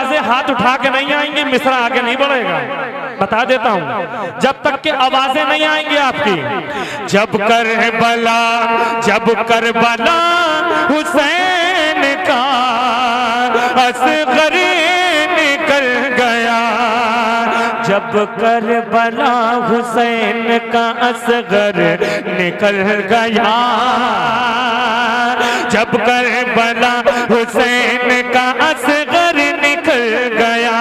आवाजें हाथ उठा के नहीं आएंगी, मिसरा आगे नहीं बढ़ेगा। बता देता हूं, जब तक के आवाजें नहीं आएंगी आपकी। जब करबला हुसैन का असगर निकल गया, जब करबला हुसैन का असगर निकल गया, जब करबला हुसैन का असगर निकल गया,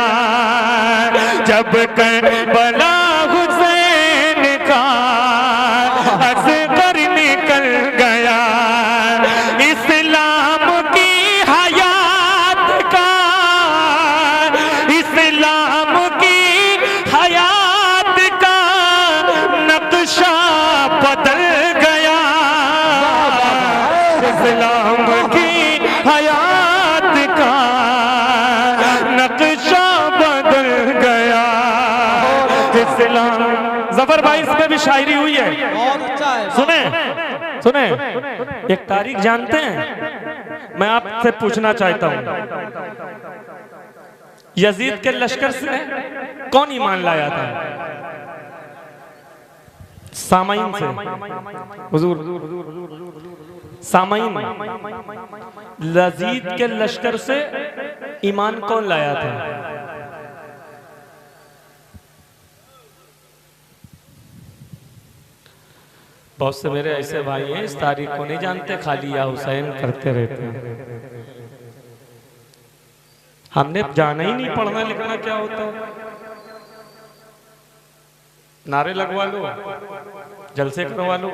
जब करबला हुसैन का असगर निकल गया, इस्लाम की हयात का, इस्लाम की हयात का नक्शा बदल गया, इस्लाम की हयात का नक्शा बदल गया। इस्लाम जफर भाई, इसमें भी शायरी हुई है, सुने सुने। एक तारीख जानते हैं, मैं आपसे पूछना चाहता हूं, यजीद के लश्कर से कौन ईमान लाया था? सामाइन से, हुजूर सामाइन, यजीद के लश्कर से ईमान कौन लाया था? बहुत से मेरे ऐसे भाई हैं इस तारीख को नहीं जानते, खाली या हुसैन करते रहते हैं। हमने जाना ही नहीं पढ़ना लिखना क्या होता है। नारे लगवा लो, जलसे करवा लो,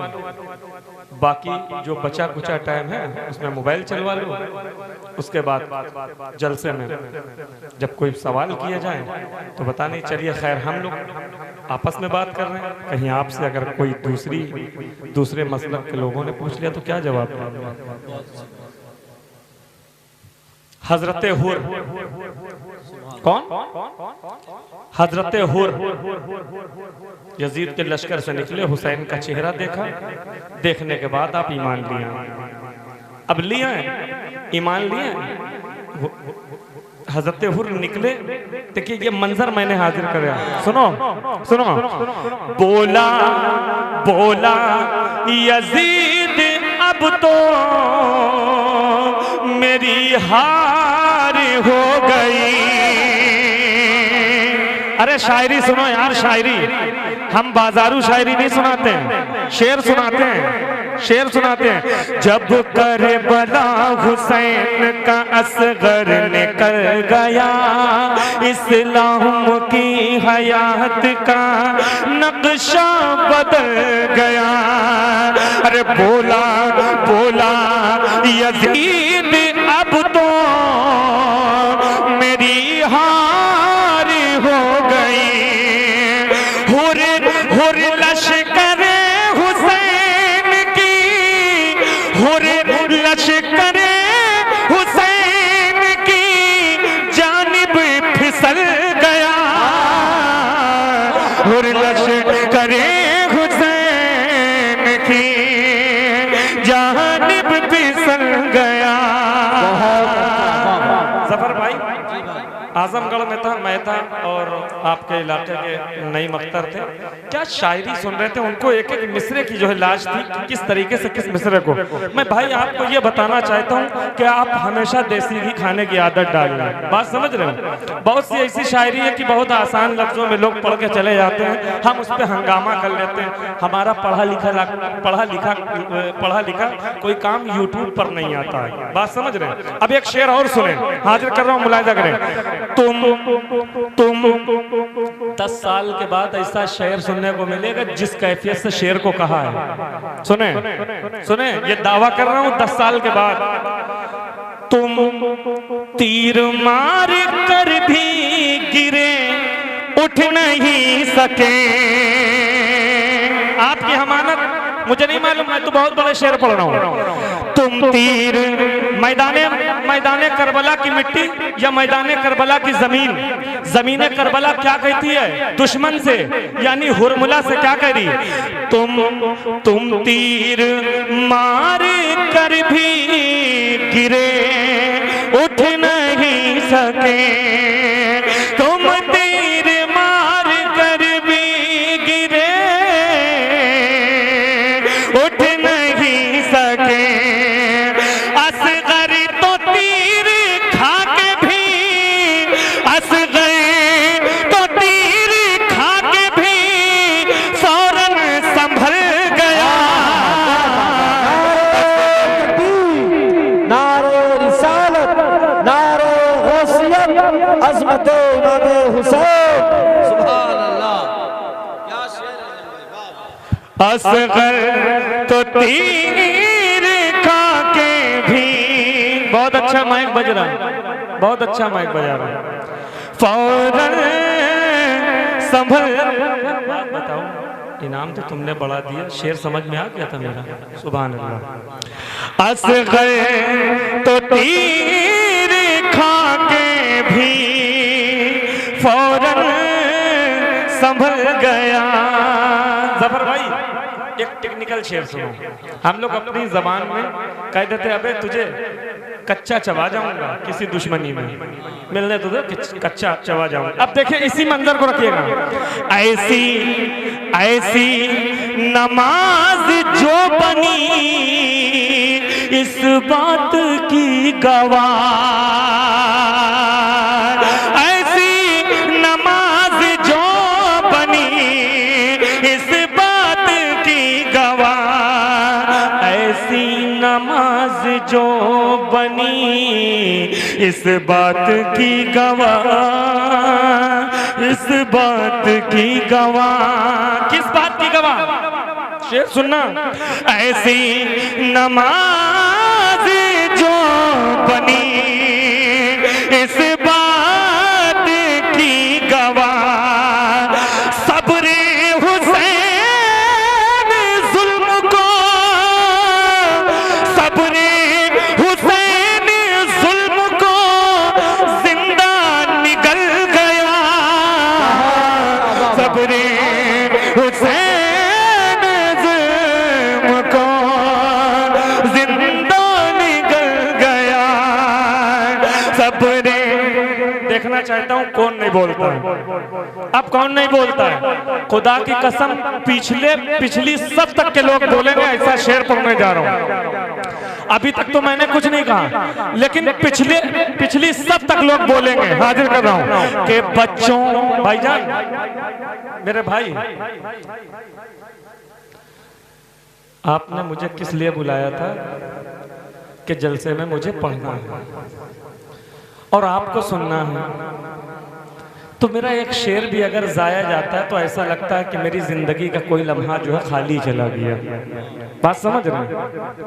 बाकी जो बचा कुचा टाइम है उसमें मोबाइल चलवा लो, उसके बाद जलसे में जब कोई सवाल किया जाए तो बता नहीं, चलिए खैर हम लोग आपस में बात कर रहे हैं, कहीं आपसे अगर कोई दूसरे मसलब के लोगों ने पूछ लिया तो क्या जवाब दें। हजरत हुर, कौन? हजरत हुर यजीद के लश्कर से निकले, हुसैन का चेहरा देखा, देखने के बाद आप ईमान लिया। अब लिया ईमान लिया, हजरत हुर निकले, देखिए ये मंजर मैंने हाजिर कराया, सुनो सुनो। बोला यजीद अब तो मेरी हार हो गई। अरे शायरी सुनो यार, शायरी हम बाजारू शायरी नहीं सुनाते हैं, शेर सुनाते हैं, शेर सुनाते हैं। जब करबला हुसैन का असगर निकल गया, इस्लाम की हयात का नक्शा बदल गया। अरे बोला यजीद अब तो मेरी हार हो गई। हुर लश्कर हुसैन की, हुर लश्कर हुसैन की जानिब फिसल गया। हुर लश्कर हुसैन की जानिब फिसल गया। जफर भाई आजमगढ़ में था, मैं था और आपके इलाके के नई मख्तर थे, क्या शायरी सुन रहे थे। उनको एक एक मिसरे की जो है लाज थी कि किस तरीके से किस मिसरे को। मैं भाई आपको ये बताना चाहता हूँ कि आप हमेशा देसी घी खाने की आदत डालें, बात समझ रहे हो। बहुत सी ऐसी शायरी है कि बहुत आसान लफ्जों में लोग पढ़ के चले जाते हैं, हम उस पर हंगामा कर लेते हैं। हमारा पढ़ा लिखा कोई काम यूट्यूब पर नहीं आता है, बात समझ रहे हैं। अब एक शेर और सुने, हाजिर कर रहा हूँ, मुलाहिजा करें। तुम 10 साल के बाद ऐसा शेर सुनने को मिलेगा जिस कैफियत से शेर को कहा है। सुने ये दावा कर रहा हूं 10 साल के बाद। तुम तीर मार कर भी गिरे उठ नहीं सके। आपकी हमानत मुझे नहीं मालूम, मैं तो बहुत बड़े शेर पढ़ रहा हूं। तुम तीर मैदाने करबला की मिट्टी या मैदाने करबला की जमीन करबला क्या कहती है दुश्मन से, यानी हुरमुला से क्या कह रही। तुम तीर मार कर भी गिरे उठ नहीं सके। अजमत इमाम हुसैन। सुभान अल्लाह, क्या शेर है। असगर तो तीर खा के भी, बहुत अच्छा माइक बज रहा है, बहुत अच्छा माइक बजा रहा है, फौरन संभल। बात बताओ, इनाम तो तुमने बढ़ा दिया, शेर समझ में आ गया था मेरा। सुभान अल्लाह। असगर तो तीर खा के भी फौरन संभल गया। जफर भाई एक टेक्निकल शेर सुनो। हम लोग अपनी जबान में कह देते अबे तुझे कच्चा चबा जाऊंगा किसी दुश्मनी में, मिलने तुझे कच्चा चबा जाऊंगा। अब देखिए इसी मंजर को रखिएगा। ऐसी ऐसी नमाज जो बनी इस बात की गवाह, ऐसी नमाज जो बनी इस बात की गवाह, ऐसी नमाज जो बनी इस बात की गवाह, इस बात की गवाह। किस बात की गवाह? शेर सुनना। ऐसी नमाज जो बनी इस बात की गवाह, सब्र हुसैन जुल्म को, सब्र हुसैन जुल्म को जिंदा निगल गया, सब्र हुसैन जुल्म को जिंदा निगल गया, सब्र। देखना चाहता हूं कौन नहीं बोलता है। अब कौन नहीं बोलता है? खुदा की कसम पिछली सब तक के लोग बोलेंगे ऐसा शेर पढ़ने जा रहा हूं। अभी तक तो मैंने कुछ नहीं कहा, लेकिन पिछली सब तक लोग बोलेंगे। हाजिर कर रहा हूं कि बच्चों, भाईजान मेरे भाई, आपने मुझे किस लिए बुलाया था? कि जलसे में मुझे पढ़ना है और आपको सुनना है। तो मेरा एक शेर भी अगर जाया जाता है तो ऐसा लगता है कि मेरी जिंदगी का कोई लम्हा जो है खाली चला गया। बात समझ रहे हैं?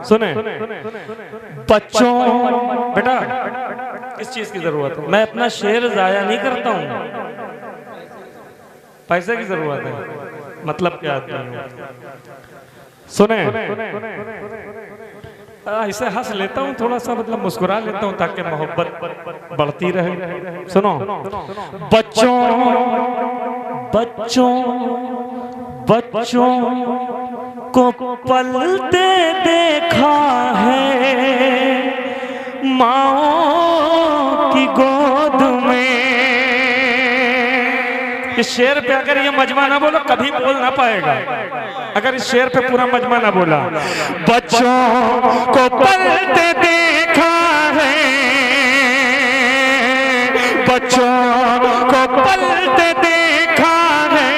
सुने बच्चों, बेटा किस चीज की जरूरत है? मैं अपना शेर जाया नहीं करता हूं, पैसे की जरूरत है। मतलब क्या आता है? सुने इसे हंस लेता हूँ थोड़ा सा, मतलब मुस्कुरा लेता हूँ ताकि मोहब्बत बढ़ती रहे। सुनो बच्चों, बच्चों, बच्चों को पलते देखा है माँ की गोद में। इस शेर पे अगर ये मजमा ना बोलो कभी बोल ना पाएगा। अगर इस शेर पे पूरा मजमा ना बोला, बच्चों को पलते देखा है, बच्चों को पलते देखा है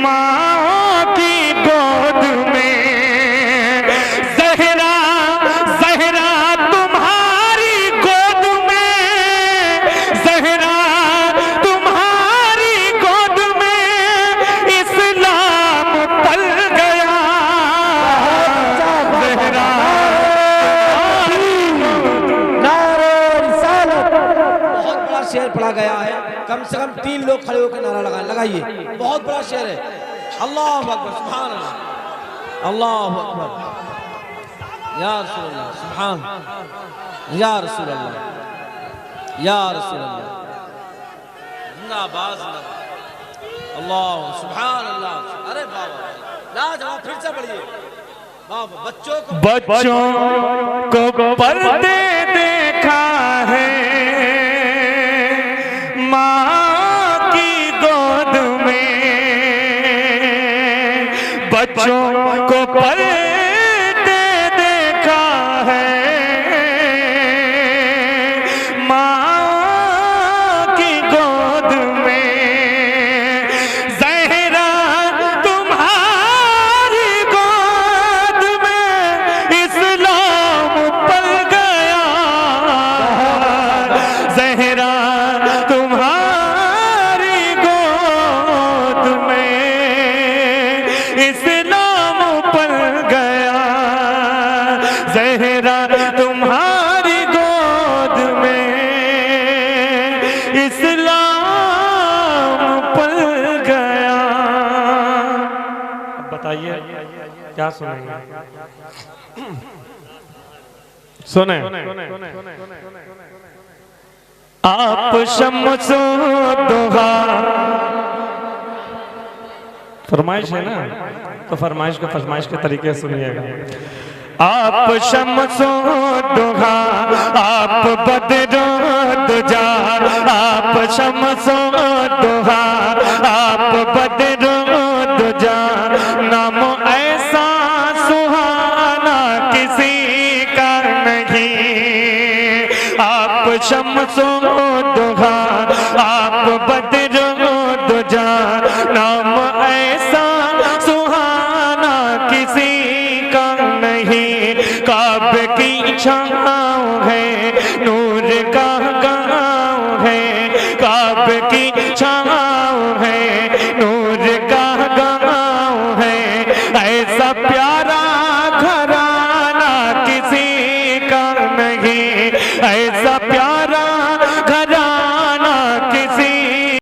माँ की गोद में। ज़हरा ज़हरा तुम्हारी गोद में, ज़हरा तुम्हारी गोद में इस्लाम पल गया। ज़हरा नारे रिसालत। बहुत बड़ा शेर पढ़ा गया है, कम से कम 3 लोग खड़े होकर नारा लगाइए। बहुत बड़ा शेर है। अल्लाहु अकबर, सुभान अल्लाह, अल्लाहु अकबर, या रसूल अल्लाह, सुभान, या रसूल अल्लाह, या रसूल अल्लाह, जिंदाबाद जिंदाबाद, अल्लाह सुभान अल्लाह। अरे बाबा लाजवाब, फिर से पढ़िए बाबा। बच्चों को पलते देखा है माँ की गोद में, बच्चों को पलते देखा है माँ की गोद में। ज़हरा तुम्हारी गोद में इस्लाम पल गया। ज़हरा क्या सुनेंगे? सुने। आप शम्सो दुहा, फरमाइश है ना, तो फरमाइश के तरीके से सुनिएगा। आप शम्सो दुहा, आप बदरो दुजा, आप शम्सो दुहा, आप बदरो दुजा, नाम ऐसा सुहाना किसी का नहीं। आप शम्सो दुहा, आप बदरो दुजा, नाम ऐसा सुहाना किसी का नहीं। काबे की छाँव है, नूर का गाँव है, काबे की छाँव है, नूर का गाँव है। ऐसा प्यारा घराना किसी का नहीं, ऐसा प्यारा